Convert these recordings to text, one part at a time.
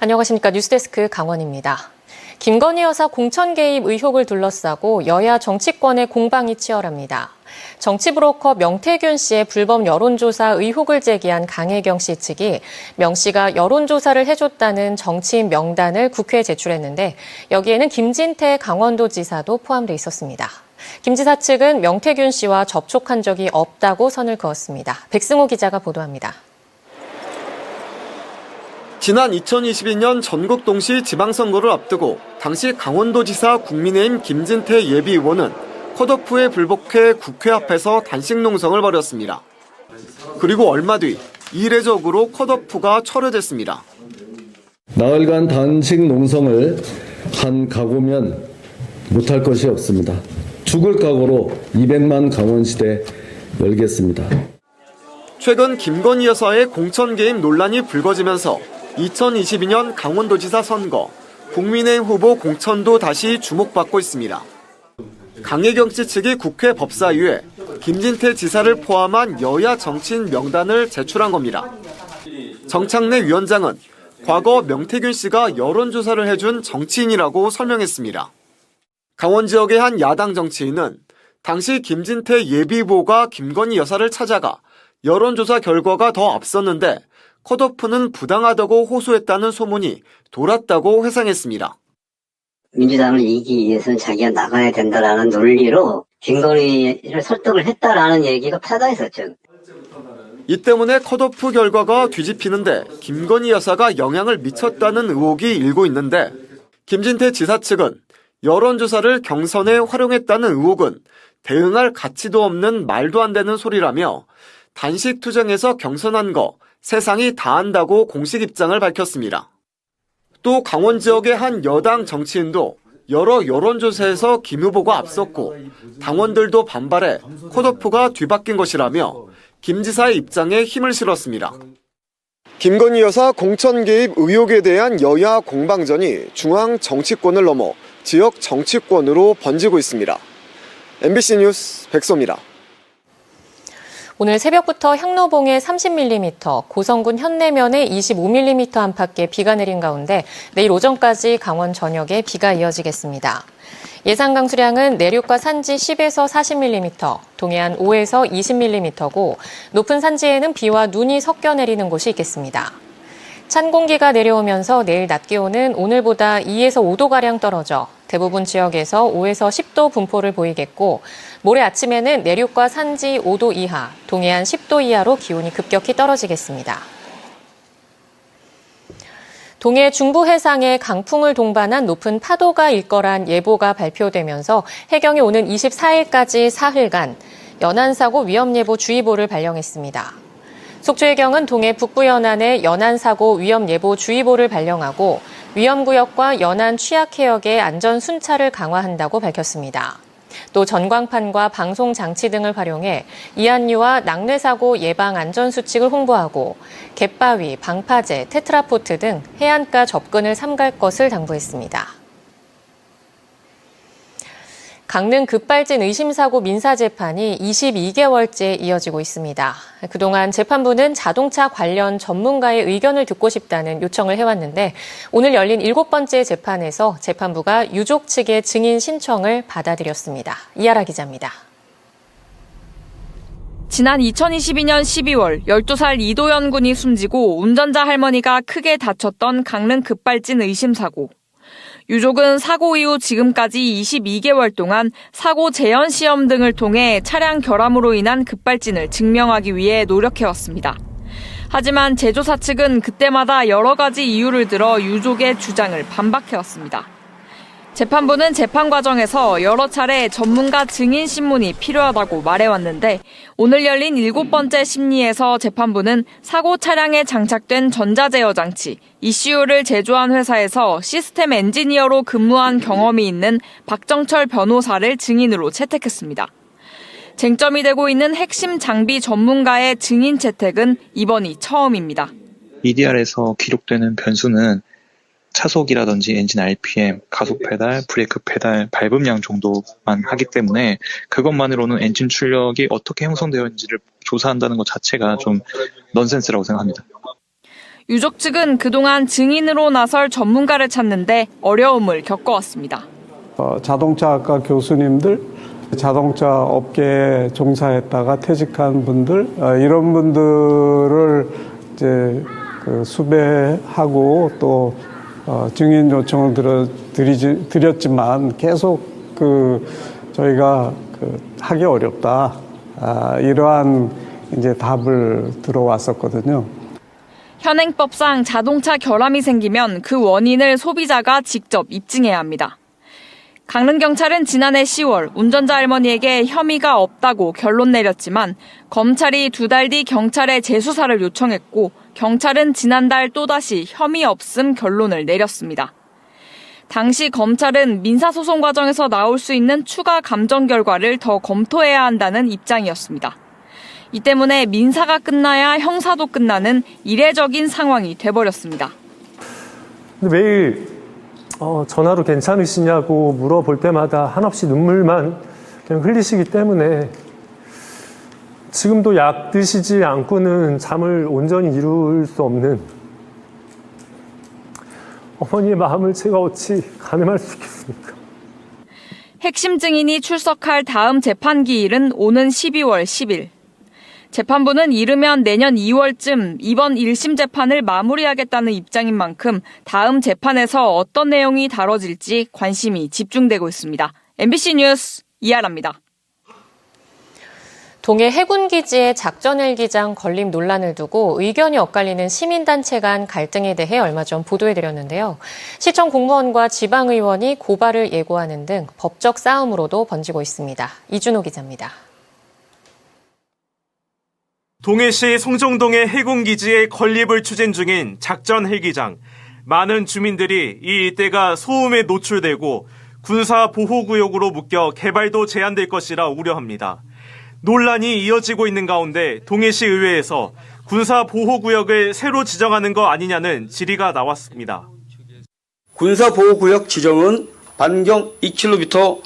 안녕하십니까. 뉴스데스크 강원입니다. 김건희 여사 공천 개입 의혹을 둘러싸고 여야 정치권의 공방이 치열합니다. 정치브로커 명태균 씨의 불법 여론조사 의혹을 제기한 강혜경 씨 측이 명 씨가 여론조사를 해줬다는 정치인 명단을 국회에 제출했는데 여기에는 김진태 강원도지사도 포함돼 있었습니다. 김 지사 측은 명태균 씨와 접촉한 적이 없다고 선을 그었습니다. 백승호 기자가 보도합니다. 지난 2022년 전국 동시 지방선거를 앞두고 당시 강원도지사 국민의힘 김진태 예비의원은 컷오프에 불복해 국회 앞에서 단식 농성을 벌였습니다. 그리고 얼마 뒤 이례적으로 컷오프가 철회됐습니다. 나흘간 단식 농성을 한 각오면 못할 것이 없습니다. 죽을 각오로 200만 강원시대 열겠습니다. 최근 김건희 여사의 공천 개입 논란이 불거지면서 2022년 강원도지사 선거, 국민의힘 후보 공천도 다시 주목받고 있습니다. 강혜경 씨 측이 국회 법사위에 김진태 지사를 포함한 여야 정치인 명단을 제출한 겁니다. 정창래 위원장은 과거 명태균 씨가 여론조사를 해준 정치인이라고 설명했습니다. 강원 지역의 한 야당 정치인은 당시 김진태 예비후보가 김건희 여사를 찾아가 여론조사 결과가 더 앞섰는데 컷오프는 부당하다고 호소했다는 소문이 돌았다고 회상했습니다. 민주당을 이기기 위해서는 자기가 나가야 된다라는 논리로 김건희를 설득을 했다라는 얘기가 파다했었죠. 이 때문에 컷오프 결과가 뒤집히는데 김건희 여사가 영향을 미쳤다는 의혹이 일고 있는데 김진태 지사 측은 여론조사를 경선에 활용했다는 의혹은 대응할 가치도 없는 말도 안 되는 소리라며 단식 투쟁에서 경선한 거 세상이 다 안다고 공식 입장을 밝혔습니다. 또 강원 지역의 한 여당 정치인도 여러 여론조사에서 김 후보가 앞섰고 당원들도 반발해 컷오프가 뒤바뀐 것이라며 김 지사의 입장에 힘을 실었습니다. 김건희 여사 공천 개입 의혹에 대한 여야 공방전이 중앙 정치권을 넘어 지역 정치권으로 번지고 있습니다. MBC 뉴스 백소입니다. 오늘 새벽부터 향로봉에 30mm, 고성군 현내면에 25mm 안팎의 비가 내린 가운데 내일 오전까지 강원 전역에 비가 이어지겠습니다. 예상 강수량은 내륙과 산지 10에서 40mm, 동해안 5에서 20mm고 높은 산지에는 비와 눈이 섞여 내리는 곳이 있겠습니다. 찬 공기가 내려오면서 내일 낮 기온은 오늘보다 2에서 5도가량 떨어져 대부분 지역에서 5에서 10도 분포를 보이겠고 모레 아침에는 내륙과 산지 5도 이하, 동해안 10도 이하로 기온이 급격히 떨어지겠습니다. 동해 중부 해상에 강풍을 동반한 높은 파도가 일 거란 예보가 발표되면서 해경이 오는 24일까지 사흘간 연안사고 위험예보 주의보를 발령했습니다. 속초해경은 동해 북부 연안에 연안사고 위험예보 주의보를 발령하고 위험구역과 연안 취약해역의 안전 순찰을 강화한다고 밝혔습니다. 또 전광판과 방송장치 등을 활용해 이안류와 낙뢰사고 예방 안전수칙을 홍보하고 갯바위, 방파제, 테트라포트 등 해안가 접근을 삼갈 것을 당부했습니다. 강릉 급발진 의심사고 민사재판이 22개월째 이어지고 있습니다. 그동안 재판부는 자동차 관련 전문가의 의견을 듣고 싶다는 요청을 해왔는데 오늘 열린 7번째 재판에서 재판부가 유족 측의 증인 신청을 받아들였습니다. 이하라 기자입니다. 지난 2022년 12월 12살 이도연 군이 숨지고 운전자 할머니가 크게 다쳤던 강릉 급발진 의심사고. 유족은 사고 이후 지금까지 22개월 동안 사고 재현 시험 등을 통해 차량 결함으로 인한 급발진을 증명하기 위해 노력해왔습니다. 하지만 제조사 측은 그때마다 여러 가지 이유를 들어 유족의 주장을 반박해왔습니다. 재판부는 재판 과정에서 여러 차례 전문가 증인 신문이 필요하다고 말해왔는데 오늘 열린 7번째 심리에서 재판부는 사고 차량에 장착된 전자제어 장치 ECU를 제조한 회사에서 시스템 엔지니어로 근무한 경험이 있는 박정철 변호사를 증인으로 채택했습니다. 쟁점이 되고 있는 핵심 장비 전문가의 증인 채택은 이번이 처음입니다. EDR에서 기록되는 변수는 차속이라든지 엔진 RPM, 가속 페달, 브레이크 페달, 밟음량 정도만 하기 때문에 그것만으로는 엔진 출력이 어떻게 형성되었는지를 조사한다는 것 자체가 좀 넌센스라고 생각합니다. 유족 측은 그동안 증인으로 나설 전문가를 찾는데 어려움을 겪어왔습니다. 자동차학과 교수님들, 자동차 업계에 종사했다가 퇴직한 분들, 이런 분들을 이제 수배하고 또 증인 요청을 드렸지만 계속 저희가 하기 어렵다. 이러한 이제 답을 들어왔었거든요. 현행법상 자동차 결함이 생기면 그 원인을 소비자가 직접 입증해야 합니다. 강릉경찰은 지난해 10월 운전자 할머니에게 혐의가 없다고 결론 내렸지만 검찰이 2달 뒤 경찰에 재수사를 요청했고 경찰은 지난달 또다시 혐의 없음 결론을 내렸습니다. 당시 검찰은 민사소송 과정에서 나올 수 있는 추가 감정 결과를 더 검토해야 한다는 입장이었습니다. 이 때문에 민사가 끝나야 형사도 끝나는 이례적인 상황이 돼버렸습니다. 매일 전화로 괜찮으시냐고 물어볼 때마다 한없이 눈물만 그냥 흘리시기 때문에 지금도 약 드시지 않고는 잠을 온전히 이룰 수 없는 어머니의 마음을 제가 어찌 가늠할 수 있겠습니까? 핵심 증인이 출석할 다음 재판 기일은 오는 12월 10일. 재판부는 이르면 내년 2월쯤 이번 1심 재판을 마무리하겠다는 입장인 만큼 다음 재판에서 어떤 내용이 다뤄질지 관심이 집중되고 있습니다. MBC 뉴스 이하라입니다. 동해 해군기지의 작전헬기장 건립 논란을 두고 의견이 엇갈리는 시민단체 간 갈등에 대해 얼마 전 보도해드렸는데요. 시청 공무원과 지방의원이 고발을 예고하는 등 법적 싸움으로도 번지고 있습니다. 이준호 기자입니다. 동해시 송정동의 해군기지의 건립을 추진 중인 작전헬기장. 많은 주민들이 이 일대가 소음에 노출되고 군사보호구역으로 묶여 개발도 제한될 것이라 우려합니다. 논란이 이어지고 있는 가운데 동해시 의회에서 군사보호구역을 새로 지정하는 거 아니냐는 질의가 나왔습니다. 군사보호구역 지정은 반경 2km로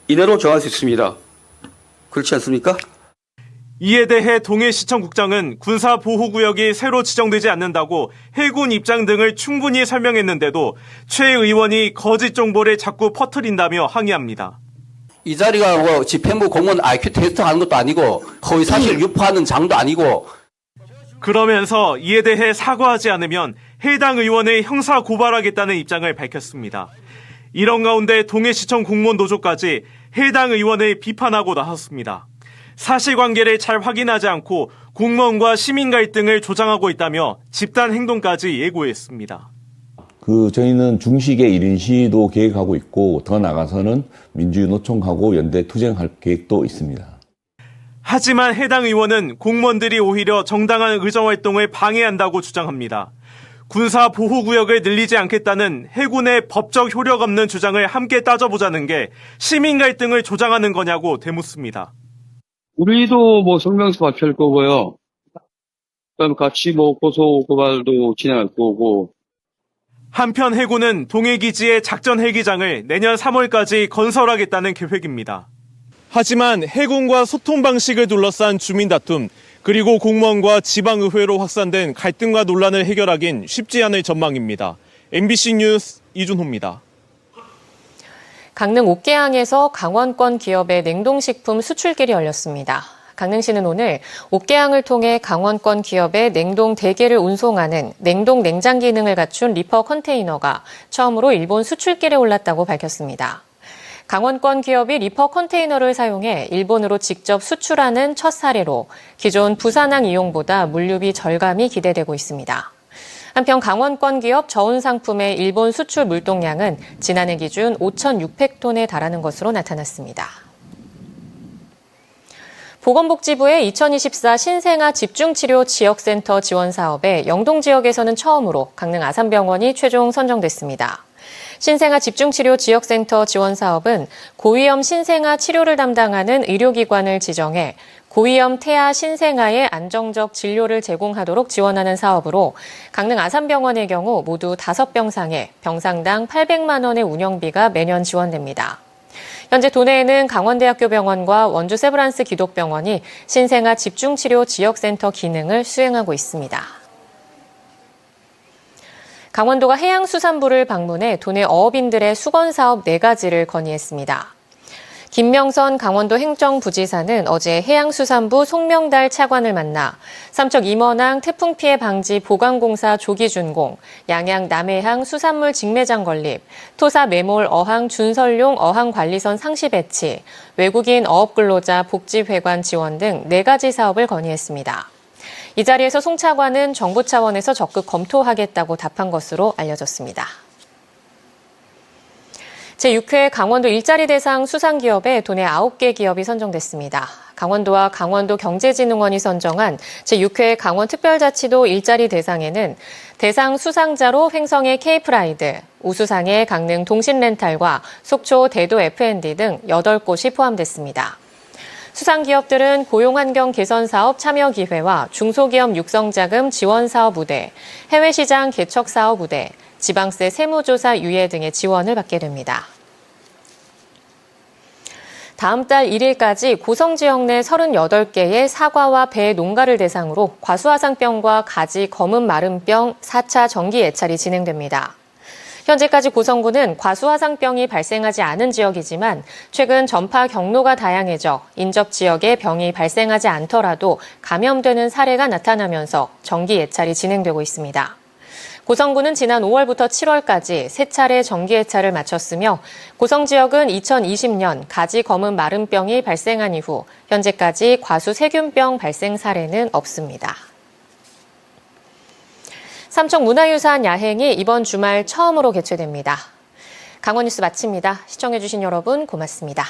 이내로 정할 수 있습니다. 그렇지 않습니까? 이에 대해 동해시청국장은 군사보호구역이 새로 지정되지 않는다고 해군 입장 등을 충분히 설명했는데도 최 의원이 거짓 정보를 자꾸 퍼뜨린다며 항의합니다. 이 자리가 뭐 집행부 공무원 IQ 테스트 하는 것도 아니고 허위사실 유포하는 장도 아니고. 그러면서 이에 대해 사과하지 않으면 해당 의원을 형사 고발하겠다는 입장을 밝혔습니다. 이런 가운데 동해시청 공무원 노조까지 해당 의원을 비판하고 나섰습니다. 사실관계를 잘 확인하지 않고 공무원과 시민 갈등을 조장하고 있다며 집단 행동까지 예고했습니다. 저희는 중식의 1인 시위도 계획하고 있고 더 나아가서는 민주노총하고 연대 투쟁할 계획도 있습니다. 하지만 해당 의원은 공무원들이 오히려 정당한 의정활동을 방해한다고 주장합니다. 군사보호구역을 늘리지 않겠다는 해군의 법적 효력 없는 주장을 함께 따져보자는 게 시민 갈등을 조장하는 거냐고 되묻습니다. 우리도 성명서 발표할 거고요. 그다음에 같이 고소 고발도 진행할 거고. 한편 해군은 동해기지의 작전헬기장을 내년 3월까지 건설하겠다는 계획입니다. 하지만 해군과 소통 방식을 둘러싼 주민 다툼, 그리고 공무원과 지방의회로 확산된 갈등과 논란을 해결하긴 쉽지 않을 전망입니다. MBC 뉴스 이준호입니다. 강릉 옥계항에서 강원권 기업의 냉동식품 수출길이 열렸습니다. 강릉시는 오늘 옥계항을 통해 강원권 기업의 냉동 대게를 운송하는 냉동 냉장 기능을 갖춘 리퍼 컨테이너가 처음으로 일본 수출길에 올랐다고 밝혔습니다. 강원권 기업이 리퍼 컨테이너를 사용해 일본으로 직접 수출하는 첫 사례로 기존 부산항 이용보다 물류비 절감이 기대되고 있습니다. 한편 강원권 기업 저온 상품의 일본 수출 물동량은 지난해 기준 5,600톤에 달하는 것으로 나타났습니다. 보건복지부의 2024 신생아 집중치료 지역센터 지원 사업에 영동 지역에서는 처음으로 강릉 아산병원이 최종 선정됐습니다. 신생아 집중치료 지역센터 지원 사업은 고위험 신생아 치료를 담당하는 의료기관을 지정해 고위험 태아 신생아의 안정적 진료를 제공하도록 지원하는 사업으로 강릉 아산병원의 경우 모두 5병상에 병상당 800만 원의 운영비가 매년 지원됩니다. 현재 도내에는 강원대학교 병원과 원주 세브란스 기독병원이 신생아 집중치료 지역센터 기능을 수행하고 있습니다. 강원도가 해양수산부를 방문해 도내 어업인들의 수건사업 4가지를 건의했습니다. 김명선 강원도 행정부지사는 어제 해양수산부 송명달 차관을 만나 삼척 임원항 태풍 피해 방지 보강공사 조기 준공, 양양 남해항 수산물 직매장 건립, 토사 매몰 어항 준설용 어항관리선 상시 배치, 외국인 어업근로자 복지회관 지원 등 4가지 사업을 건의했습니다. 이 자리에서 송 차관은 정부 차원에서 적극 검토하겠다고 답한 것으로 알려졌습니다. 제6회 강원도 일자리 대상 수상기업에 도내 9개 기업이 선정됐습니다. 강원도와 강원도경제진흥원이 선정한 제6회 강원특별자치도 일자리 대상에는 대상 수상자로 횡성의 K프라이드, 우수상의 강릉 동신렌탈과 속초 대도 F&D 등 8곳이 포함됐습니다. 수상기업들은 고용환경 개선사업 참여기회와 중소기업 육성자금 지원사업 우대, 해외시장 개척사업 우대, 지방세 세무조사 유예 등의 지원을 받게 됩니다. 다음 달 1일까지 고성 지역 내 38개의 사과와 배 농가를 대상으로 과수화상병과 가지 검은 마름병 4차 정기 예찰이 진행됩니다. 현재까지 고성군은 과수화상병이 발생하지 않은 지역이지만 최근 전파 경로가 다양해져 인접 지역에 병이 발생하지 않더라도 감염되는 사례가 나타나면서 정기 예찰이 진행되고 있습니다. 고성군은 지난 5월부터 7월까지 3차례 정기 예찰을 마쳤으며 고성 지역은 2020년 가지 검은 마름병이 발생한 이후 현재까지 과수 세균병 발생 사례는 없습니다. 삼척 문화유산 야행이 이번 주말 처음으로 개최됩니다. 강원뉴스 마칩니다. 시청해주신 여러분 고맙습니다.